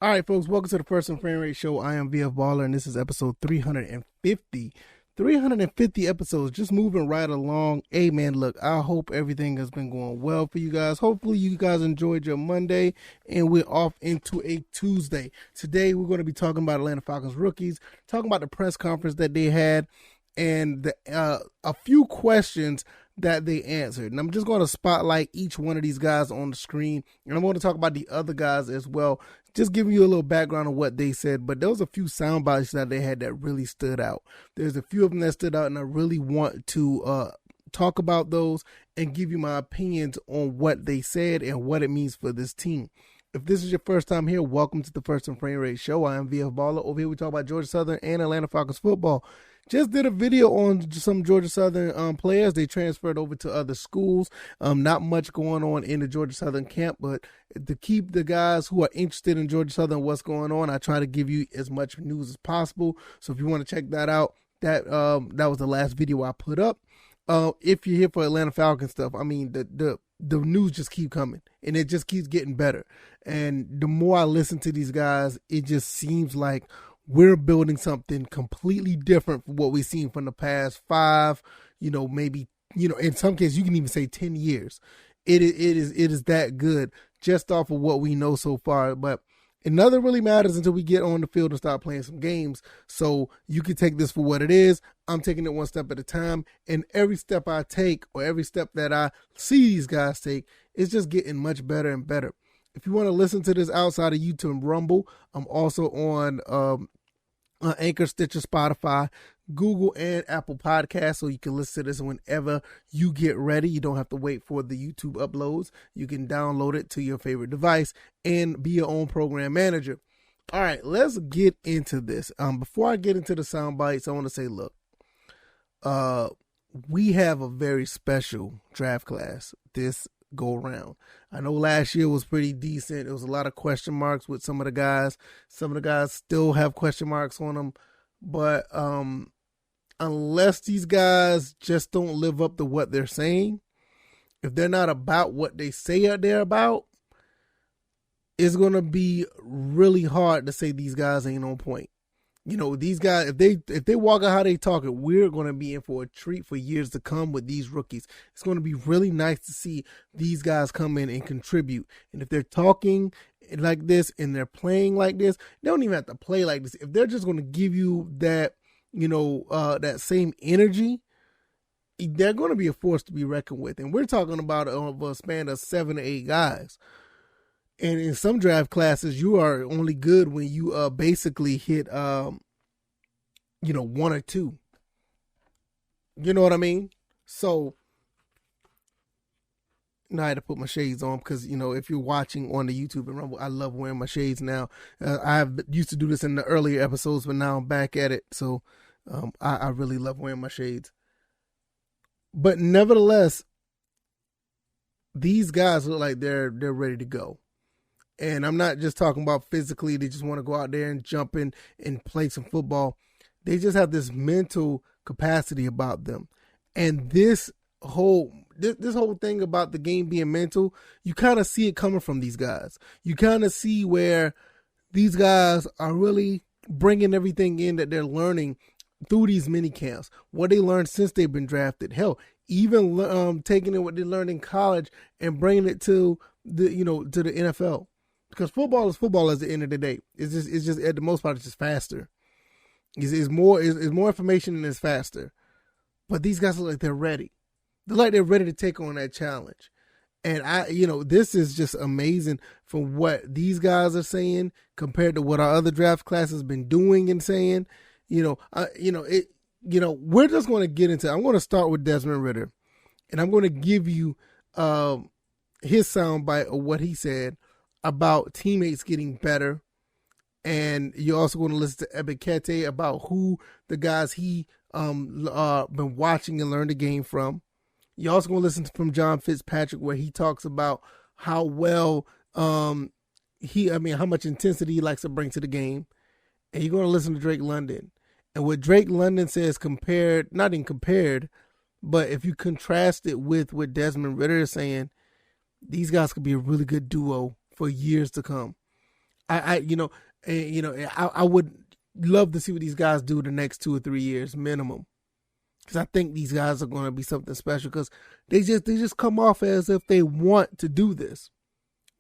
All right, folks, welcome to the First and Frame Rate Show. I am VF Baller, and this is episode 350. 350 episodes, just moving right along. Hey, man, look, I hope everything has been going well for you guys. Hopefully, you guys enjoyed your Monday, and we're off into a Tuesday. Today, we're going to be talking about Atlanta Falcons rookies, talking about the press conference that they had, and a few questions that they answered. And I'm just going to spotlight each one of these guys on the screen, and I'm going to talk about the other guys as well, just giving you a little background on what they said. But there was a few sound bites that they had that really stood out. There's a few of them that stood out, and I really want to talk about those and give you my opinions on what they said and what it means for this team. If this is your first time here, welcome to the First and Frame Rate Show. I am VF Baller. Over here we talk about Georgia Southern and Atlanta Falcons football. Just did a video on some Georgia Southern players. They transferred over to other schools. Not much going on in the Georgia Southern camp, but to keep the guys who are interested in Georgia Southern what's going on, I try to give you as much news as possible. So if you want to check that out, that was the last video I put up. If you're here for Atlanta Falcons stuff, I mean, the news just keep coming, and it just keeps getting better. And the more I listen to these guys, it just seems like we're building something completely different from what we've seen from the past 5, maybe, in some cases you can even say 10 years. It is that good just off of what we know so far. But it nothing really matters until we get on the field and start playing some games. So you can take this for what it is. I'm taking it one step at a time. And every step I take, or every step that I see these guys take, is just getting much better and better. If you want to listen to this outside of YouTube and Rumble, I'm also on Anchor, Stitcher, Spotify, Google, and Apple Podcasts, so you can listen to this whenever you get ready. You don't have to wait for the YouTube uploads. You can download it to your favorite device and be your own program manager. All right, let's get into this. Before I get into the sound bites, I want to say, look, we have a very special draft class this go around. I know last year was pretty decent. There was a lot of question marks with some of the guys. Some of the guys still have question marks on them. But unless these guys just don't live up to what they're saying, if they're not about what they say they're about, it's going to be really hard to say these guys ain't on point. These guys, if they walk out how they talk it, we're going to be in for a treat for years to come with these rookies. It's going to be really nice to see these guys come in and contribute. And if they're talking like this and they're playing like this, they don't even have to play like this. If they're just going to give you that, that same energy, they're going to be a force to be reckoned with. And we're talking about a span of 7 to 8 guys. And in some draft classes, you are only good when you basically hit, 1 or 2. You know what I mean? So, now I had to put my shades on because, if you're watching on the YouTube and Rumble, I love wearing my shades now. I used to do this in the earlier episodes, but now I'm back at it. So, I really love wearing my shades. But nevertheless, these guys look like they're ready to go. And I'm not just talking about physically. They just want to go out there and jump in and play some football. They just have this mental capacity about them. And this whole thing about the game being mental, you kind of see it coming from these guys. You kind of see where these guys are really bringing everything in that they're learning through these mini camps. What they learned since they've been drafted. Hell, even taking in what they learned in college and bringing it to the NFL. Because football is football at the end of the day. It's just at the most part, it's just faster. It's more information and it's faster. But these guys look like they're ready. They're like they're ready to take on that challenge. And this is just amazing from what these guys are saying compared to what our other draft class has been doing and saying. We're just going to get into. I'm going to start with Desmomd Ridder, and I'm going to give you his soundbite of what he said about teammates getting better. And you're also going to listen to Ebiketie about who the guys he been watching and learned the game from. You're also going to listen from John Fitzpatrick, where he talks about how well how much intensity he likes to bring to the game. And you're going to listen to Drake London. And what Drake London says not even compared, but if you contrast it with what Desmomd Ridder is saying, these guys could be a really good duo for years to come. I would love to see what these guys do the next 2 or 3 years minimum. Because I think these guys are going to be something special because they just come off as if they want to do this.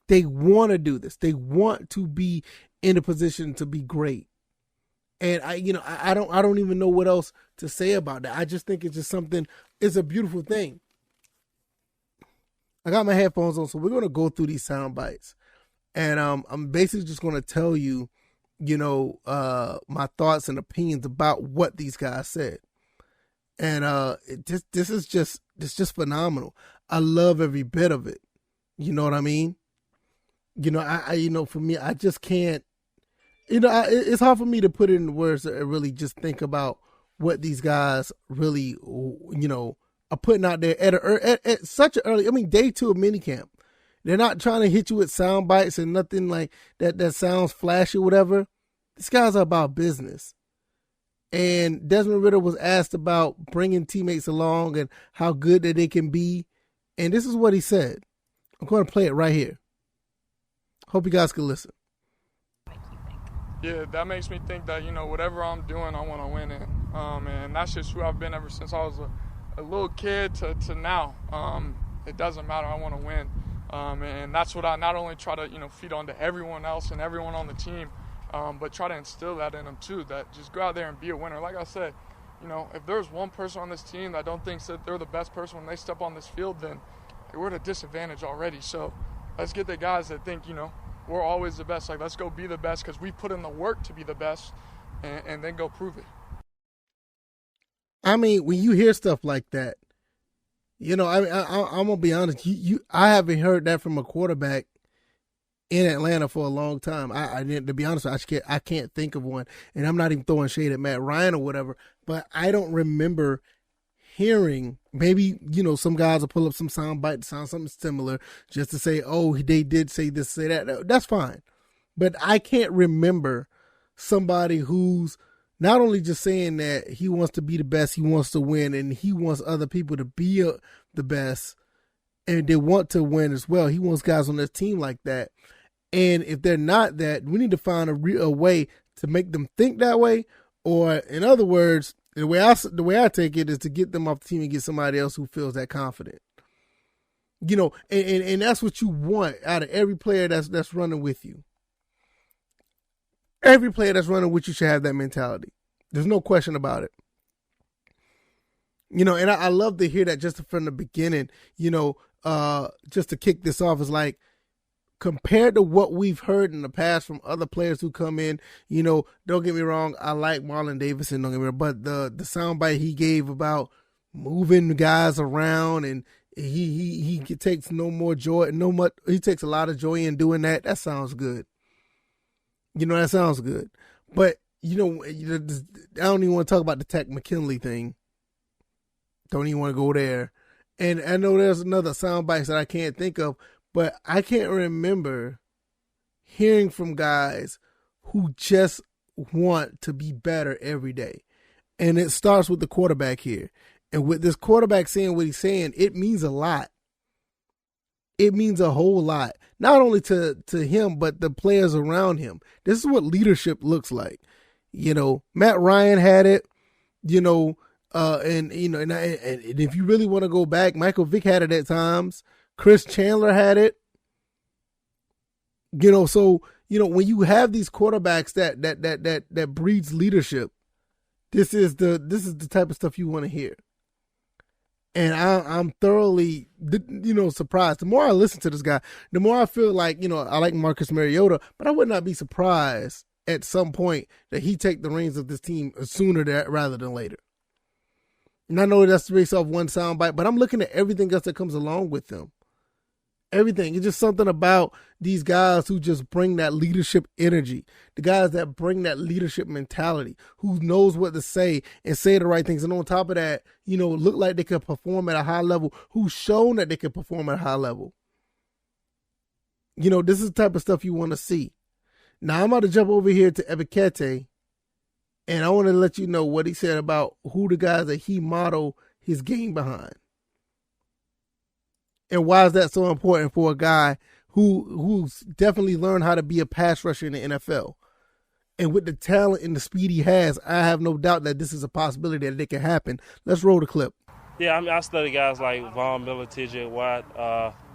They want to do this. They want to be in a position to be great. And I don't even know what else to say about that. I just think it's just something. It's a beautiful thing. I got my headphones on, so we're going to go through these sound bites. And I'm basically just going to tell you, my thoughts and opinions about what these guys said. And this is just phenomenal. I love every bit of it. You know what I mean? For me, I just can't. It's hard for me to put it in words to really just think about what these guys really, are putting out there at such an early. Day 2 of minicamp. They're not trying to hit you with sound bites and nothing like that sounds flashy or whatever. These guys are about business. And Desmond Ridder was asked about bringing teammates along and how good that they can be. And this is what he said. I'm going to play it right here. Hope you guys can listen. Yeah, that makes me think that, whatever I'm doing, I want to win it. And that's just who I've been ever since I was a little kid to now. It doesn't matter. I want to win. And that's what I not only try to, feed on to everyone else and everyone on the team, but try to instill that in them too, that just go out there and be a winner. Like I said, if there's one person on this team that don't think that they're the best person when they step on this field, then we're at a disadvantage already. So let's get the guys that think, we're always the best. Like, let's go be the best because we put in the work to be the best and then go prove it. When you hear stuff like that, I'm going to be honest. I haven't heard that from a quarterback in Atlanta for a long time. I didn't, to be honest, I can't think of one. And I'm not even throwing shade at Matt Ryan or whatever, but I don't remember hearing, maybe, some guys will pull up some sound bite to sound something similar just to say, oh, they did say this, say that. That's fine. But I can't remember somebody who's not only just saying that he wants to be the best, he wants to win, and he wants other people to be the best, and they want to win as well. He wants guys on their team like that. And if they're not that, we need to find a way to make them think that way. Or, in other words, the way I take it is to get them off the team and get somebody else who feels that confident. And that's what you want out of every player that's running with you. Every player that's running with you should have that mentality. There's no question about it. And I love to hear that just from the beginning, just to kick this off is like, compared to what we've heard in the past from other players who come in, don't get me wrong, I like Marlon Davidson, don't get me wrong, but the soundbite he gave about moving guys around and he takes no more joy, he takes a lot of joy in doing that. That sounds good. That sounds good. But, I don't even want to talk about the Tech McKinley thing. Don't even want to go there. And I know there's another soundbite that I can't think of, but I can't remember hearing from guys who just want to be better every day. And it starts with the quarterback here. And with this quarterback saying what he's saying, it means a lot. It means a whole lot. Not only to him, but the players around him. This is what leadership looks like. Matt Ryan had it, and if you really want to go back, Michael Vick had it at times. Chris Chandler had it. So, when you have these quarterbacks that breeds leadership, this is the type of stuff you want to hear. And I'm thoroughly, surprised. The more I listen to this guy, the more I feel like, I like Marcus Mariota, but I would not be surprised at some point that he take the reins of this team sooner rather than later. And I know that's based off one soundbite, but I'm looking at everything else that comes along with them. Everything. It's just something about these guys who just bring that leadership energy. The guys that bring that leadership mentality, who knows what to say and say the right things. And on top of that, look like they can perform at a high level, who's shown that they can perform at a high level. This is the type of stuff you want to see. Now I'm about to jump over here to Ebiketie, and I want to let you know what he said about who the guys that he modeled his game behind. And why is that so important for a guy who's definitely learned how to be a pass rusher in the NFL. And with the talent and the speed he has, I have no doubt that this is a possibility that it can happen. Let's roll the clip. Yeah, I mean, I study guys like Von Miller, T.J. Watt,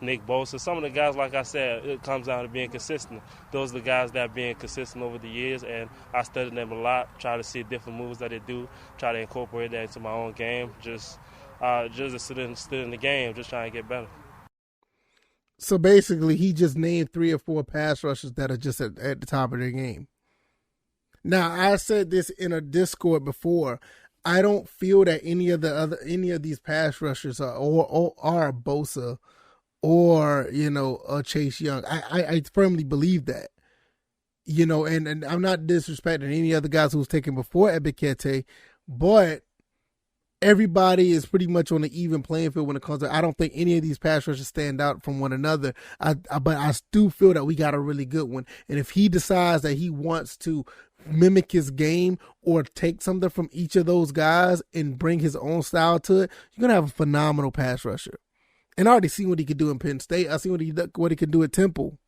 Nick Bosa. Some of the guys, like I said, it comes down to being consistent. Those are the guys that have been consistent over the years, and I studied them a lot, try to see different moves that they do, try to incorporate that into my own game, just to sit in the game, just trying to get better. So basically, he just named 3 or 4 pass rushers that are just at the top of their game. Now, I said this in a Discord before. I don't feel that any of these pass rushers are Bosa or Chase Young. I firmly believe that. And I'm not disrespecting any other guys who was taken before Ebiketie, but everybody is pretty much on the even playing field when it comes to. I don't think any of these pass rushers stand out from one another. But I do feel that we got a really good one. And if he decides that he wants to mimic his game or take something from each of those guys and bring his own style to it, you're gonna have a phenomenal pass rusher. And I already seen what he could do in Penn State. I seen what he could do at Temple.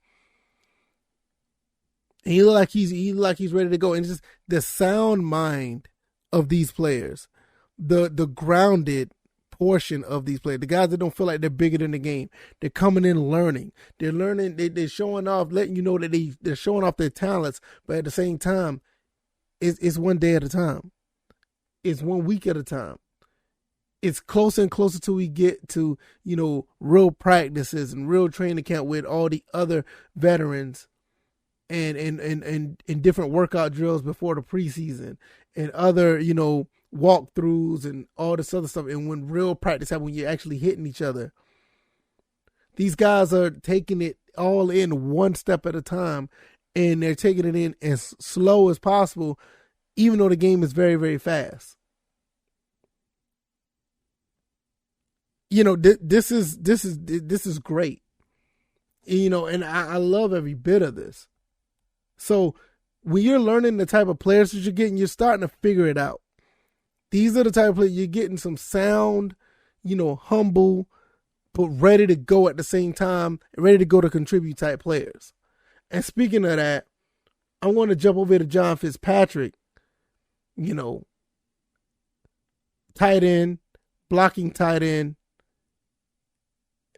And he look like he's ready to go. And it's just the sound mind of these players, the grounded portion of these players, the guys that don't feel like they're bigger than the game. They're coming in learning. They're learning. They're showing off, letting you know that they're showing off their talents. But at the same time, it's one day at a time. It's 1 week at a time. It's closer and closer till we get to, real practices and real training camp with all the other veterans and different workout drills before the preseason and other, walkthroughs and all this other stuff. And when real practice happens, when you're actually hitting each other, these guys are taking it all in one step at a time, and they're taking it in as slow as possible, even though the game is very, very fast. This is great. And I love every bit of this. So when you're learning the type of players that you're getting, you're starting to figure it out. These are the type of players you're getting, some sound, humble, but ready to go at the same time, ready to go to contribute type players. And speaking of that, I want to jump over to John Fitzpatrick, tight end, blocking tight end.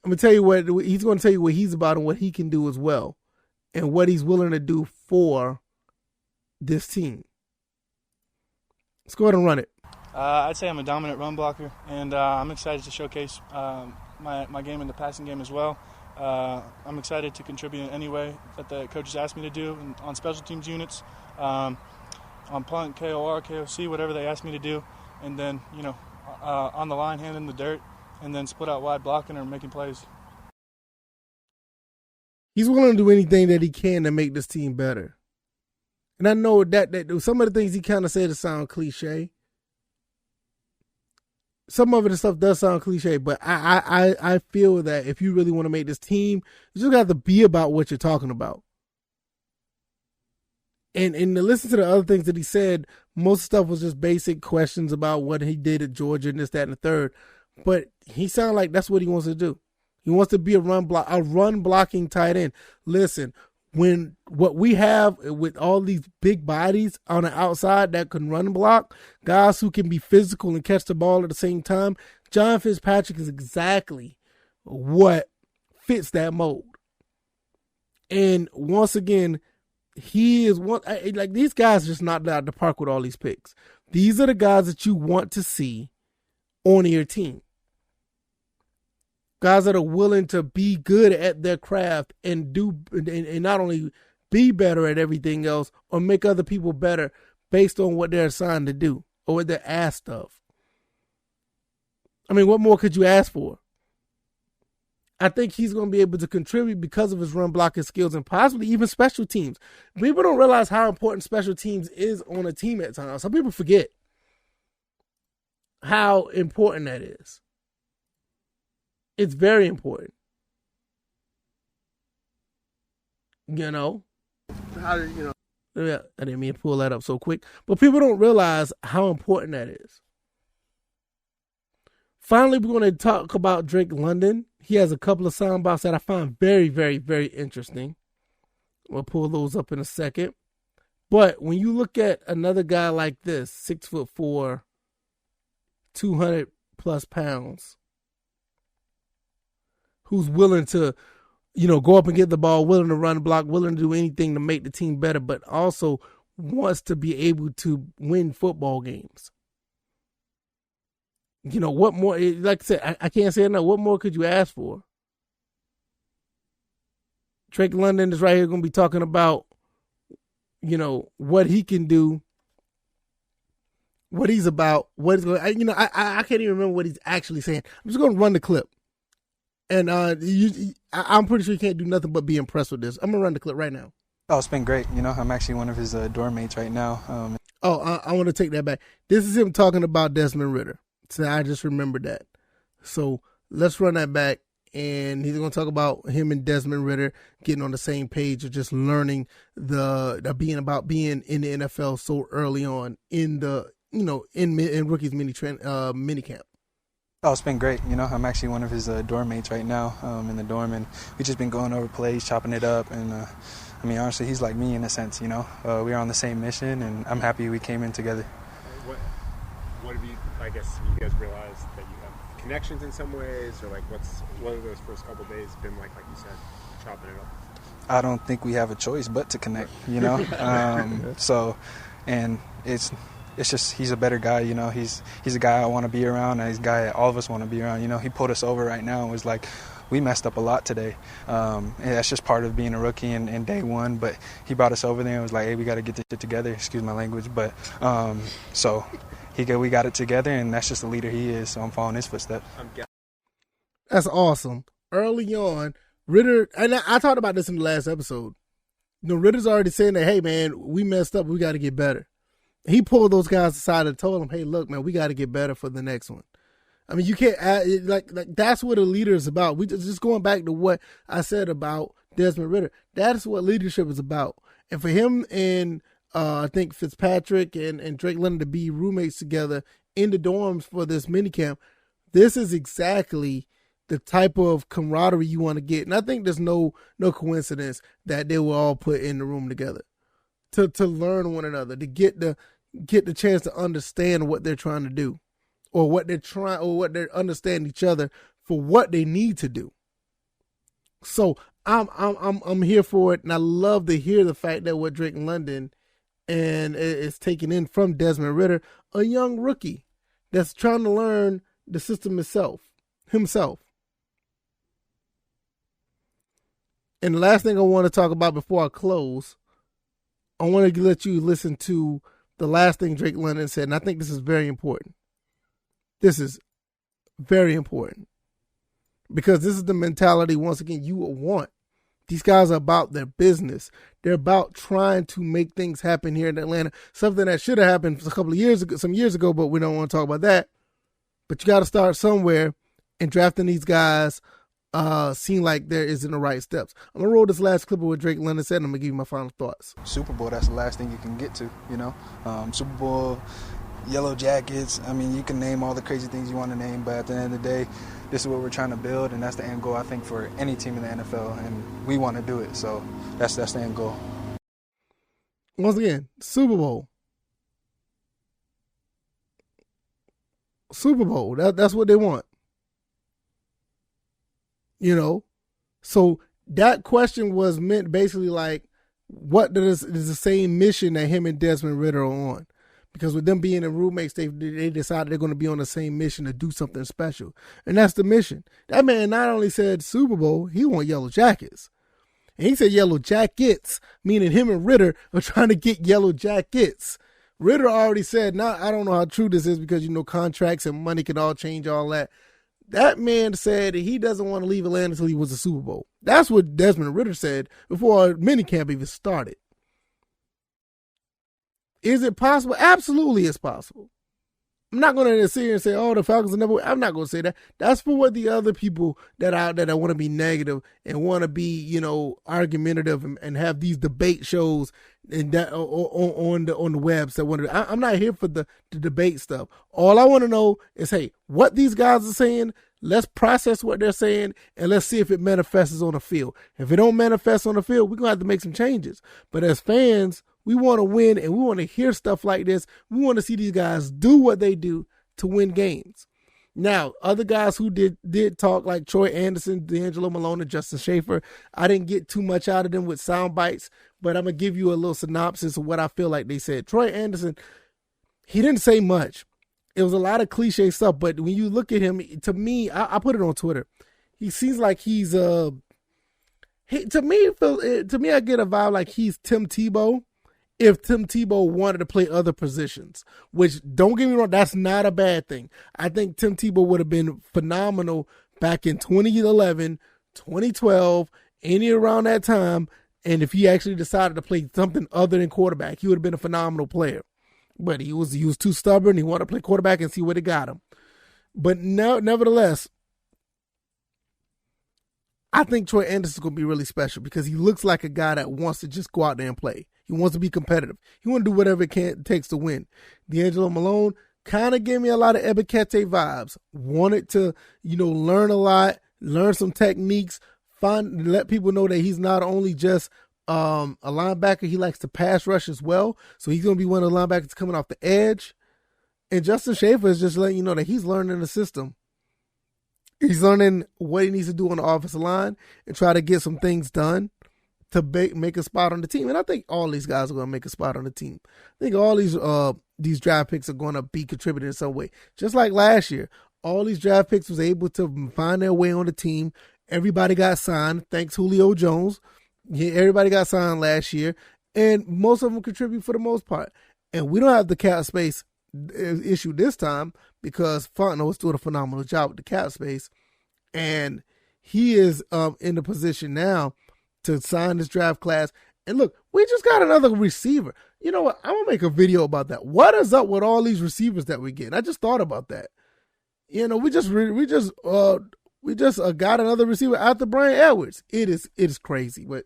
I'm going to tell you what he's going to tell you what he's about and what he can do as well, and what he's willing to do for this team. Let's go ahead and run it. I'd say I'm a dominant run blocker, and I'm excited to showcase my game in the passing game as well. I'm excited to contribute in any way that the coaches ask me to do on special teams units, on punt, KOR, KOC, whatever they ask me to do, and then, on the line, hand in the dirt, and then split out wide blocking or making plays. He's willing to do anything that he can to make this team better. And I know that some of the things he kind of said sound cliche. Some of the stuff does sound cliche, but I feel that if you really want to make this team, you just got to be about what you're talking about. And to listen to the other things that he said, most stuff was just basic questions about what he did at Georgia and this, that, and the third. But he sounded like that's what he wants to do. He wants to be a run blocking tight end. Listen, when what we have with all these big bodies on the outside that can run block, guys who can be physical and catch the ball at the same time, John Fitzpatrick is exactly what fits that mold. And once again, he is one, like, these guys just knocked out the park with all these picks. These are the guys that you want to see on your team. Guys that are willing to be good at their craft and not only be better at everything else or make other people better based on what they're assigned to do or what they're asked of. I mean, what more could you ask for? I think he's going to be able to contribute because of his run blocking skills and possibly even special teams. People don't realize how important special teams is on a team at times. Some people forget how important that is. It's very important. How did I didn't mean to pull that up so quick. But people don't realize how important that is. Finally, we're going to talk about Drake London. he has a couple of soundbites that I find very, very, very interesting. We'll pull those up in a second. But when you look at another guy like this, 6'4", 200 plus pounds, who's willing to, go up and get the ball, willing to run block, willing to do anything to make the team better, but also wants to be able to win football games. What more? Like I said, I can't say enough. What more could you ask for? Drake London is right here going to be talking about, what he can do, what he's about, what is going. I can't even remember what he's actually saying. I'm just going to run the clip, and I'm pretty sure you can't do nothing but be impressed with this. I'm gonna run the clip right now. Oh, it's been great. I'm actually one of his dorm mates right now. I want to take that back. This is him talking about Desmond Ridder. So I just remembered that. So let's run that back. And he's going to talk about him and Desmond Ridder getting on the same page of just learning being in the NFL so early on in the, in rookies mini camp. Oh, it's been great. I'm actually one of his dorm mates right now in the dorm, and we've just been going over plays, chopping it up, and honestly, he's like me in a sense. We're on the same mission, and I'm happy we came in together. What have you? I guess you guys realized that you have connections in some ways, or what have those first couple of days been like you said, chopping it up? I don't think we have a choice but to connect. So, and it's just he's a better guy. He's a guy I want to be around. And he's a guy all of us want to be around. He pulled us over right now and was like, we messed up a lot today. And that's just part of being a rookie in day one. But he brought us over there and was like, hey, we got to get this shit together. Excuse my language. But so we got it together, and that's just the leader he is. So I'm following his footsteps. That's awesome. Early on, Ridder, and I talked about this in the last episode. Ridder's already saying that, hey, man, we messed up. We got to get better. He pulled those guys aside and told them, hey, look, man, we got to get better for the next one. You can't like that's what a leader is about. We just going back to what I said about Desmond Ridder. That's what leadership is about. And for him and I think Fitzpatrick and Drake London to be roommates together in the dorms for this minicamp, this is exactly the type of camaraderie you want to get. And I think there's no coincidence that they were all put in the room together to learn one another, to get the chance to understand what they're trying to do, or what they're understand each other for what they need to do. So I'm here for it, and I love to hear the fact that what Drake London and is taken in from Desmond Ridder, a young rookie that's trying to learn the system himself. And the last thing I want to talk about before I close, I want to let you listen to the last thing Drake London said, and I think this is very important. This is very important because this is the mentality, once again, you will want. These guys are about their business. They're about trying to make things happen here in Atlanta. Something that should have happened some years ago, but we don't want to talk about that. But you got to start somewhere, and drafting these guys seem like there isn't the right steps. I'm going to roll this last clip of what Drake London said, and I'm going to give you my final thoughts. Super Bowl, that's the last thing you can get to, Super Bowl, Yellow Jackets. You can name all the crazy things you want to name, but at the end of the day, this is what we're trying to build, and that's the end goal, I think, for any team in the NFL, and we want to do it. So that's the end goal. Once again, Super Bowl. That's what they want. So that question was meant basically like, what is the same mission that him and Desmond Ridder are on? Because with them being in roommates, they decided they're going to be on the same mission to do something special. And that's the mission. That man not only said Super Bowl, he want Yellow Jackets. And he said Yellow Jackets, meaning him and Ridder are trying to get Yellow Jackets. Ridder already said, I don't know how true this is because, contracts and money can all change all that. That man said that he doesn't want to leave Atlanta until he was a Super Bowl. That's what Desmond Ridder said before minicamp even started. Is it possible? Absolutely it's possible. I'm not going to sit here and say, the Falcons are never win. I'm not going to say that. That's for what the other people that are out there that want to be negative and want to be, argumentative and have these debate shows and that on the webs that want to. I'm not here for the debate stuff. All I want to know is, hey, what these guys are saying, Let's process what they're saying, and let's see if it manifests on the field. If it don't manifest on the field, we're going to have to make some changes. But as fans, we want to win, and we want to hear stuff like this. We want to see these guys do what they do to win games. Now, other guys who did talk, like Troy Anderson, D'Angelo Malone, and Justin Schaefer, I didn't get too much out of them with sound bites, but I'm going to give you a little synopsis of what I feel like they said. Troy Anderson, he didn't say much. It was a lot of cliche stuff, but when you look at him, to me, I put it on Twitter. He seems like he's to me, I get a vibe like he's Tim Tebow. If Tim Tebow wanted to play other positions, which, don't get me wrong, that's not a bad thing. I think Tim Tebow would have been phenomenal back in 2011, 2012, any around that time. And if he actually decided to play something other than quarterback, he would have been a phenomenal player. But he was too stubborn. He wanted to play quarterback and see what it got him. But nevertheless, I think Troy Anderson is going to be really special because he looks like a guy that wants to just go out there and play. He wants to be competitive. He wants to do whatever it takes to win. D'Angelo Malone kind of gave me a lot of Ebiketie vibes. Wanted to, learn a lot, learn some techniques, let people know that he's not only just a linebacker, he likes to pass rush as well. So he's going to be one of the linebackers coming off the edge. And Justin Schaefer is just letting you know that he's learning the system. He's learning what he needs to do on the offensive line and try to get some things done to make a spot on the team. And I think all these guys are going to make a spot on the team. I think all these draft picks are going to be contributing in some way. Just like last year, all these draft picks was able to find their way on the team. Everybody got signed, thanks Julio Jones. Yeah, everybody got signed last year, and most of them contribute for the most part. And we don't have the cap space issue this time because Fontenot is doing a phenomenal job with the cap space, and he is in the position now to sign this draft class. And look, we just got another receiver. You know what? I'm gonna make a video about that. What is up with all these receivers that we get? I just thought about that. We just got another receiver after Brian Edwards. It is crazy, but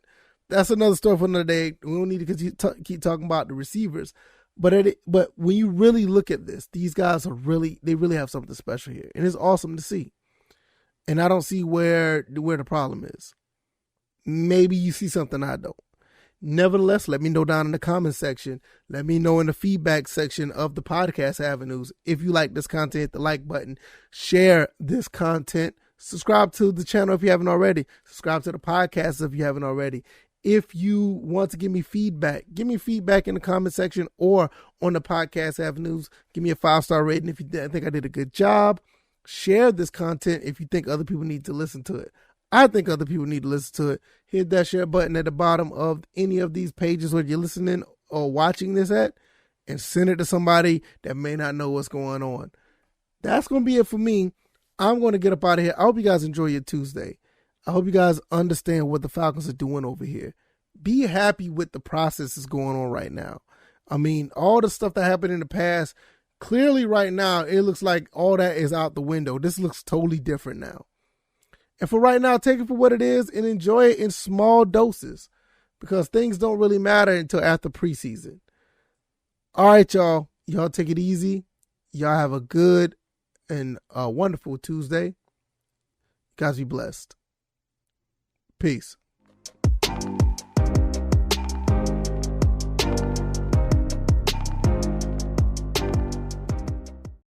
that's another story for another day. We don't need to keep talking about the receivers. But when you really look at this, these guys they really have something special here. And it's awesome to see. And I don't see where the problem is. Maybe you see something I don't. Nevertheless, let me know down in the comment section. Let me know in the feedback section of the podcast avenues. If you like this content, hit the like button. Share this content. Subscribe to the channel if you haven't already. Subscribe to the podcast if you haven't already. If you want to give me feedback in the comment section or on the podcast avenues. Give me a 5-star rating if you think I did a good job. Share this content if you think other people need to listen to it. I think other people need to listen to it. Hit that share button at the bottom of any of these pages where you're listening or watching this at, and send it to somebody that may not know what's going on. That's going to be it for me. I'm going to get up out of here. I hope you guys enjoy your Tuesday. I hope you guys understand what the Falcons are doing over here. Be happy with the process that's going on right now. I mean, all the stuff that happened in the past, clearly right now, it looks like all that is out the window. This looks totally different now. And for right now, take it for what it is and enjoy it in small doses because things don't really matter until after preseason. All right, y'all. Y'all take it easy. Y'all have a good and wonderful Tuesday. You guys be blessed. Peace.